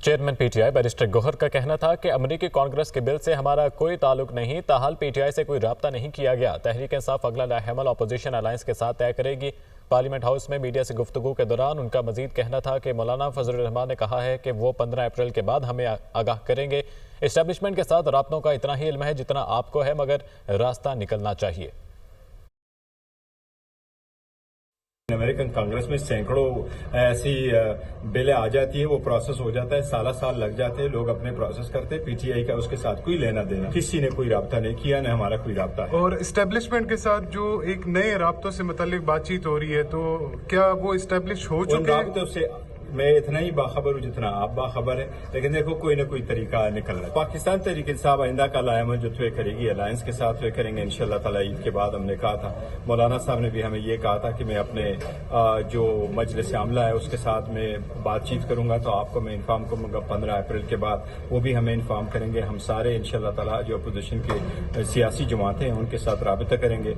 Chairman P T I barrister Gohar کا کہنا تھا کہ امریکی کانگریس کے بل سے ہمارا کوئی تعلق نہیں، تاحال پی ٹی آئی سے کوئی رابطہ نہیں کیا گیا۔ تحریک انصاف اگلا لاہ عمل اپوزیشن الائنس کے ساتھ طے کرے گی۔ پارلیمنٹ ہاؤس میں میڈیا سے گفتگو کے دوران ان کا مزید کہنا تھا کہ مولانا فضل الرحمان نے کہا ہے کہ وہ 15 اپریل کے بعد ہمیں آگاہ کریں گے۔ اسٹیبلشمنٹ کے ساتھ رابطوں کا اتنا ہی علم ہے جتنا آپ کو ہے، مگر راستہ نکلنا چاہیے۔ امریکن کانگریس میں سینکڑوں ایسی بلیں آ جاتی ہیں، وہ پروسیس ہو جاتا ہے، سال لگ جاتے ہیں، لوگ اپنے پروسیس کرتے ہیں۔ پی ٹی آئی کا اس کے ساتھ کوئی لینا دینا، کسی نے کوئی رابطہ نہیں کیا، نہ ہمارا کوئی رابطہ ہے۔ اور اسٹیبلشمنٹ کے ساتھ جو ایک نئے رابطوں سے متعلق بات چیت ہو رہی ہے، تو کیا وہ اسٹیبلش ہو ان چکے ہیں؟ رابطوں سے میں اتنا ہی باخبر ہوں جتنا آپ باخبر ہیں، لیکن دیکھو کوئی نہ کوئی طریقہ نکل رہا ہے۔ پاکستان تحریک انصاف آئندہ کا لاہ عمل جو طے کرے گی الائنس کے ساتھ طے کریں گے انشاءاللہ تعالی۔ عید کے بعد ہم نے کہا تھا، مولانا صاحب نے بھی ہمیں یہ کہا تھا کہ میں اپنے جو مجلس عاملہ ہے اس کے ساتھ میں بات چیت کروں گا، تو آپ کو میں انفارم کروں گا 15 اپریل کے بعد، وہ بھی ہمیں انفارم کریں گے۔ ہم سارے انشاءاللہ تعالی جو اپوزیشن کے سیاسی جماعتیں ہیں ان کے ساتھ رابطہ کریں گے۔